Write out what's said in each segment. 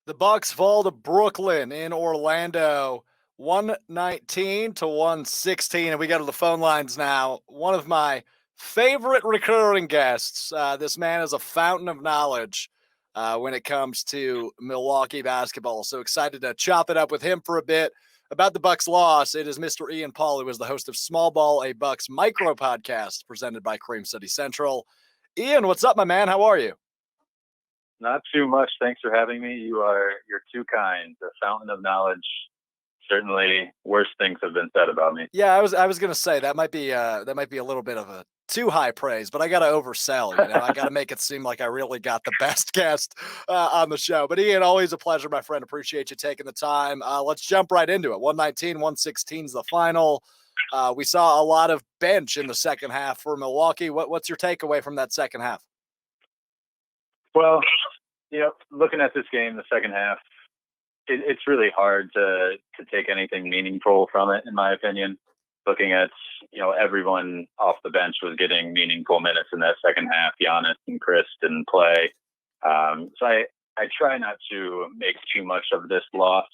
The Bucks fall to Brooklyn in Orlando, 119 to 116. And we go to the phone lines now. One of my favorite recurring guests. This man is a fountain of knowledge when it comes to Milwaukee basketball. So excited to chop it up with him for a bit about the Bucks loss. It is Mr. Ian Paul, who is the host of Small Ball, a Bucks micro podcast presented by Cream City Central. Ian, what's up, my man? How are you? Not too much. Thanks for having me. You're too kind. The fountain of knowledge. Certainly, worse things have been said about me. Yeah, I was gonna say that might be a little bit of a too high praise, but I gotta oversell. I gotta make it seem like I really got the best guest on the show. But Ian, always a pleasure, my friend. Appreciate you taking the time. Let's jump right into it. 119, 116 is the final. We saw a lot of bench in the second half for Milwaukee. What's your takeaway from that second half? Well, looking at this game, the second half, it's really hard to take anything meaningful from it, in my opinion. Looking at, everyone off the bench was getting meaningful minutes in that second half. Giannis and Chris didn't play. So I try not to make too much of this loss.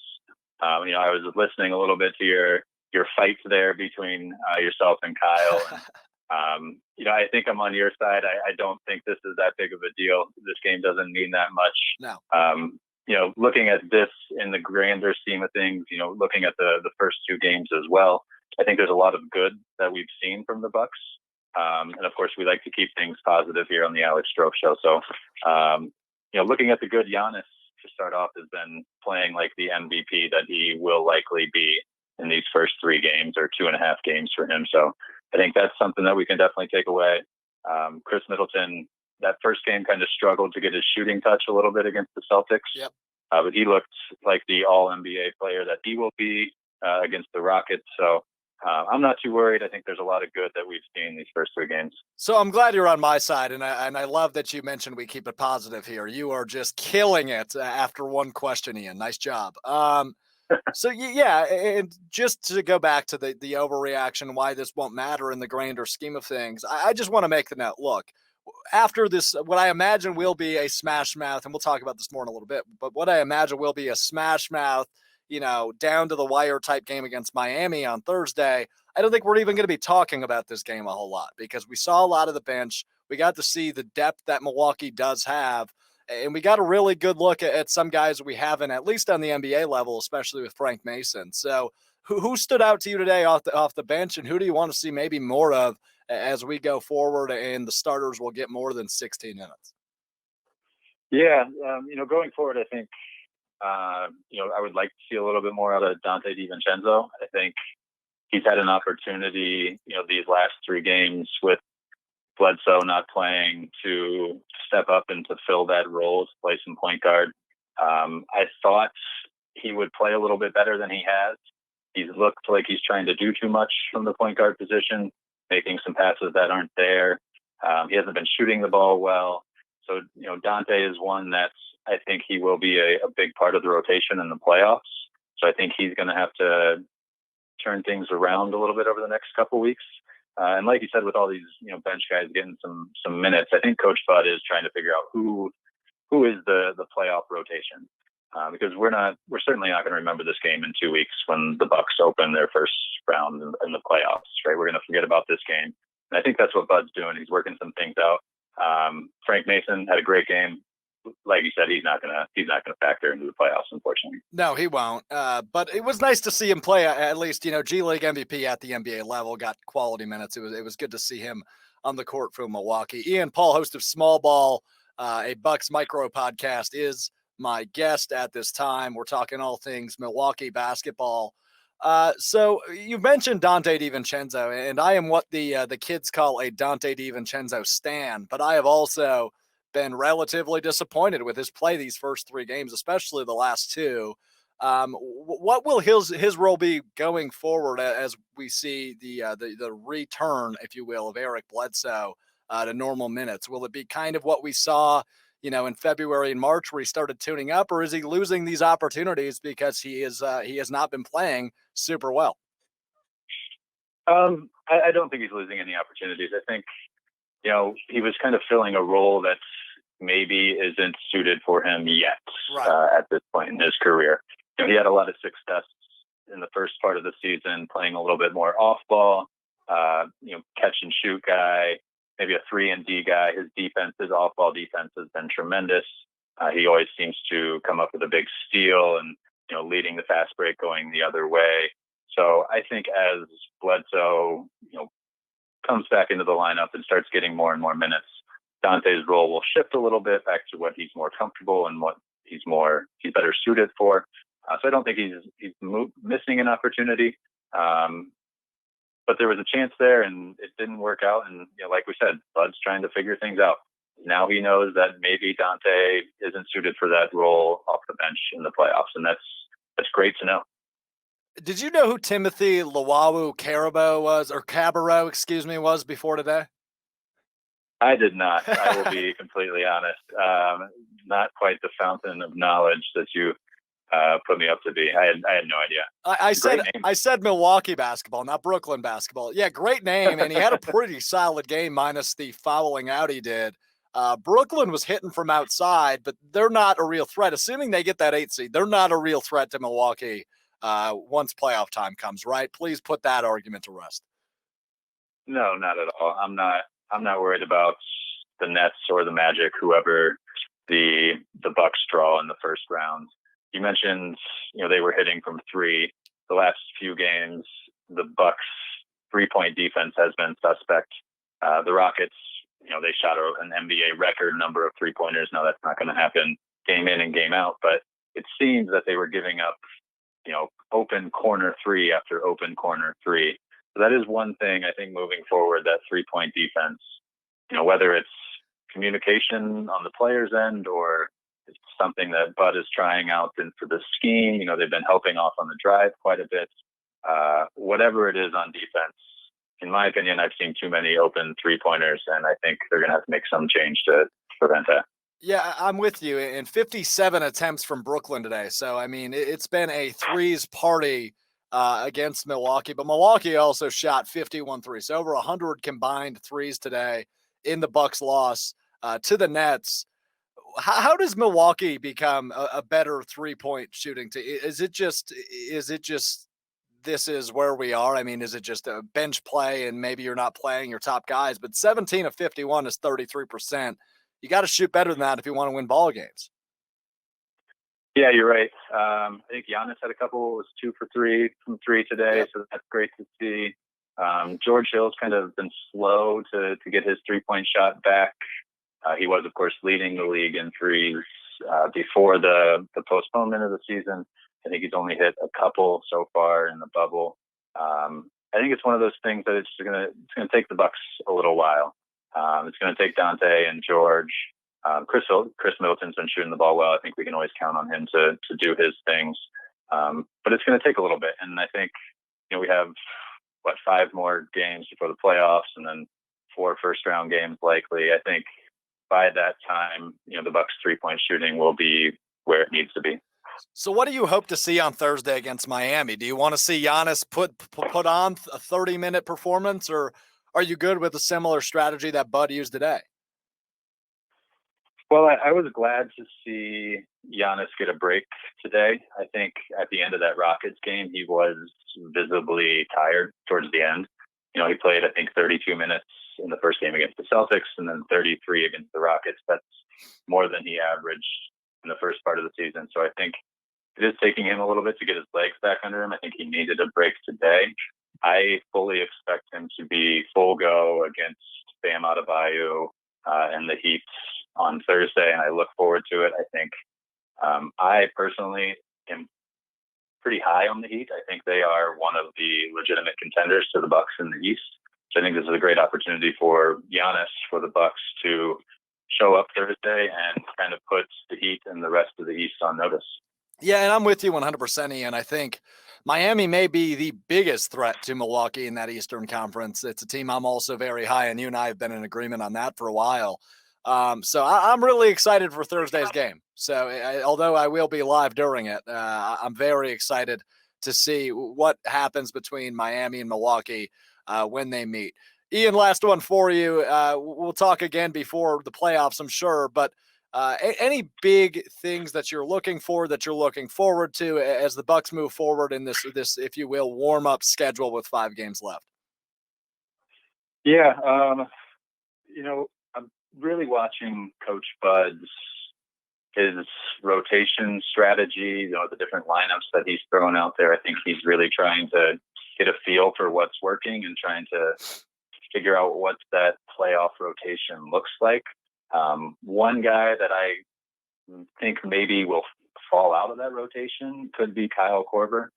I was listening a little bit to your fight there between yourself and Kyle. And, I think I'm on your side. I don't think this is that big of a deal. This game doesn't mean that much. No. Looking at this in the grander scheme of things, looking at the first two games as well, I think there's a lot of good that we've seen from the Bucks. And of course, we like to keep things positive here on the Alex Strouf show. So, looking at the good, Giannis to start off has been playing like the MVP that he will likely be in these first three games or 2.5 games for him. So I think that's something that we can definitely take away. Chris Middleton, that first game kind of struggled to get his shooting touch a little bit against the Celtics. Yep. But he looked like the all-NBA player that he will be against the Rockets. So I'm not too worried. I think there's a lot of good that we've seen these first three games. So I'm glad you're on my side, and I love that you mentioned we keep it positive here. You are just killing it after one question, Ian. Nice job. So yeah, and just to go back to the overreaction, why this won't matter in the grander scheme of things, I just want to make the note. Look, after this, what I imagine will be a smash mouth, and we'll talk about this more in a little bit, but what I imagine will be a smash mouth, down to the wire type game against Miami on Thursday. I don't think we're even going to be talking about this game a whole lot because we saw a lot of the bench. We got to see the depth that Milwaukee does have. And we got a really good look at some guys we haven't, at least on the NBA level, especially with Frank Mason. So who stood out to you today off the bench, and who do you want to see maybe more of as we go forward and the starters will get more than 16 minutes? Yeah, going forward, I think, I would like to see a little bit more out of Dante DiVincenzo. I think he's had an opportunity, these last three games with Bledsoe not playing to step up and to fill that role, to play some point guard. I thought he would play a little bit better than he has. He's looked like he's trying to do too much from the point guard position, making some passes that aren't there. He hasn't been shooting the ball well. So, Dante is one that I think he will be a big part of the rotation in the playoffs. So I think he's going to have to turn things around a little bit over the next couple weeks. And like you said, with all these, bench guys getting some minutes, I think Coach Bud is trying to figure out who is the playoff rotation. Because we're certainly not going to remember this game in 2 weeks when the Bucks open their first round in the playoffs, right? We're going to forget about this game. And I think that's what Bud's doing. He's working some things out. Frank Mason had a great game. Like you said, he's not gonna factor into the playoffs, unfortunately. No, he won't. But it was nice to see him play at least, G League MVP at the NBA level, got quality minutes. It was good to see him on the court for Milwaukee. Ian Paul, host of Small Ball, a Bucks micro podcast, is my guest at this time. We're talking all things Milwaukee basketball. So you mentioned Dante DiVincenzo, and I am what the kids call a Dante DiVincenzo stan, but I have also been relatively disappointed with his play these first three games, especially the last two. What will his role be going forward as we see the return, if you will, of Eric Bledsoe to normal minutes? Will it be kind of what we saw, in February and March where he started tuning up, or is he losing these opportunities because he has not been playing super well? I don't think he's losing any opportunities. I think, he was kind of filling a role that maybe isn't suited for him yet Right. at this point in his career. He had a lot of success in the first part of the season, playing a little bit more off ball, catch and shoot guy, maybe a 3-and-D guy. His defense, his off ball defense has been tremendous. He always seems to come up with a big steal and, leading the fast break going the other way. So I think as Bledsoe, comes back into the lineup and starts getting more and more minutes, Dante's role will shift a little bit back to what he's more comfortable and what he's better suited for. So I don't think he's missing an opportunity. But there was a chance there and it didn't work out. And, like we said, Bud's trying to figure things out. Now he knows that maybe Dante isn't suited for that role off the bench in the playoffs. And that's great to know. Did you know who Timothy Luwawu-Cabarrot was before today? I did not. I will be completely honest. Not quite the fountain of knowledge that you put me up to be. I had no idea. I said Milwaukee basketball, not Brooklyn basketball. Yeah, great name, and he had a pretty solid game minus the fouling out he did. Brooklyn was hitting from outside, but they're not a real threat. Assuming they get that 8 seed, they're not a real threat to Milwaukee once playoff time comes, right? Please put that argument to rest. No, not at all. I'm not worried about the Nets or the Magic, whoever the Bucks draw in the first round. You mentioned, they were hitting from three. The last few games, the Bucks 3-point defense has been suspect. The Rockets, they shot an NBA record number of 3-pointers. Now that's not going to happen game in and game out, but it seems that they were giving up, open corner three after open corner three. So that is one thing I think moving forward, that 3-point defense, whether it's communication on the player's end or it's something that Bud is trying out for the scheme. They've been helping off on the drive quite a bit. Whatever it is on defense, in my opinion, I've seen too many open 3-pointers, and I think they're going to have to make some change to prevent that. Yeah, I'm with you. And 57 attempts from Brooklyn today. So, I mean, it's been a threes party against Milwaukee. But Milwaukee also shot 51 threes. So over 100 combined threes today in the Bucks loss to the Nets. How does Milwaukee become a better 3-point shooting team? Is it just this is where we are? I mean, is it just a bench play and maybe you're not playing your top guys? But 17 of 51 is 33%. You got to shoot better than that if you want to win ball games. Yeah, you're right. I think Giannis had a couple, was 2 for 3 from 3 today. Yep. So that's great to see. George Hill's kind of been slow to get his 3-point shot back. He was, of course, leading the league in threes before the postponement of the season. I think he's only hit a couple so far in the bubble. I think it's one of those things that it's gonna take the Bucks a little while. It's going to take Dante and George. Chris Middleton's been shooting the ball well. I think we can always count on him to do his things. But it's going to take a little bit. And I think, we have 5 more games before the playoffs and then 4 first-round games likely. I think by that time, the Bucks 3-point shooting will be where it needs to be. So what do you hope to see on Thursday against Miami? Do you want to see Giannis put on a 30-minute performance, or are you good with a similar strategy that Bud used today? Well, I was glad to see Giannis get a break today. I think at the end of that Rockets game, he was visibly tired towards the end. He played, I think, 32 minutes in the first game against the Celtics and then 33 against the Rockets. That's more than he averaged in the first part of the season. So I think it is taking him a little bit to get his legs back under him. I think he needed a break today. I fully expect him to be full go against Bam Adebayo and the Heat on Thursday, and I look forward to it. I think I personally am pretty high on the Heat. I think they are one of the legitimate contenders to the Bucks in the East. So I think this is a great opportunity for Giannis, for the Bucks to show up Thursday and kind of put the Heat and the rest of the East on notice. Yeah, and I'm with you 100%, Ian. I think Miami may be the biggest threat to Milwaukee in that Eastern Conference. It's a team I'm also very high, and you and I have been in agreement on that for a while. So I'm really excited for Thursday's game. So although I will be live during it, I'm very excited to see what happens between Miami and Milwaukee when they meet. Ian, last one for you. We'll talk again before the playoffs, I'm sure, but Any big things that you're looking for, that you're looking forward to as the Bucks move forward in this, if you will, warm up schedule with 5 games left? Yeah, I'm really watching Coach Bud's his rotation strategy, the different lineups that he's throwing out there. I think he's really trying to get a feel for what's working and trying to figure out what that playoff rotation looks like. One guy that I think maybe will fall out of that rotation could be Kyle Korver,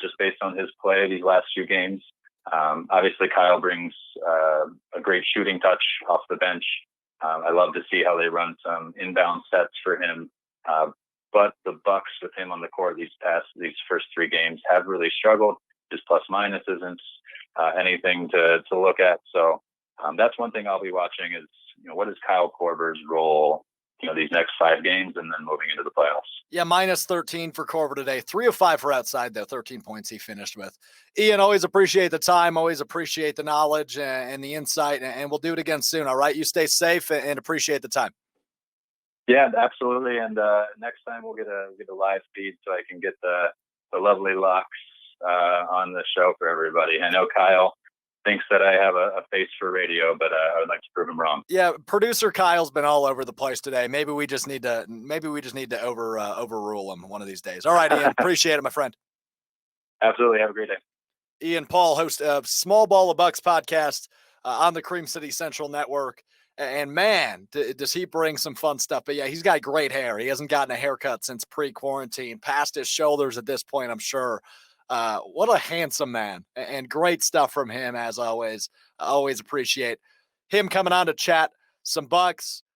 just based on his play these last few games. Obviously, Kyle brings a great shooting touch off the bench. I love to see how they run some inbound sets for him. But the Bucks with him on the court these first 3 games have really struggled. His plus minus isn't anything to look at. So that's one thing I'll be watching is, what is Kyle Korver's role, these next 5 games and then moving into the playoffs. Yeah, minus 13 for Korver today. 3 of 5 for outside, though. 13 points he finished with. Ian, always appreciate the time. Always appreciate the knowledge and the insight. And we'll do it again soon, all right? You stay safe and appreciate the time. Yeah, absolutely. And next time we'll get a live feed so I can get the lovely locks on the show for everybody. I know Kyle thinks that I have a face for radio, but I would like to prove him wrong. Yeah, producer Kyle's been all over the place today. Maybe we just need to overrule him one of these days. All right, Ian, appreciate it, my friend. Absolutely. Have a great day. Ian Paul, host of Small Ball of Bucks podcast on the Cream City Central Network. And man, does he bring some fun stuff. But yeah, he's got great hair. He hasn't gotten a haircut since pre-quarantine, past his shoulders at this point, I'm sure. What a handsome man, and great stuff from him as always. I always appreciate him coming on to chat some Bucks,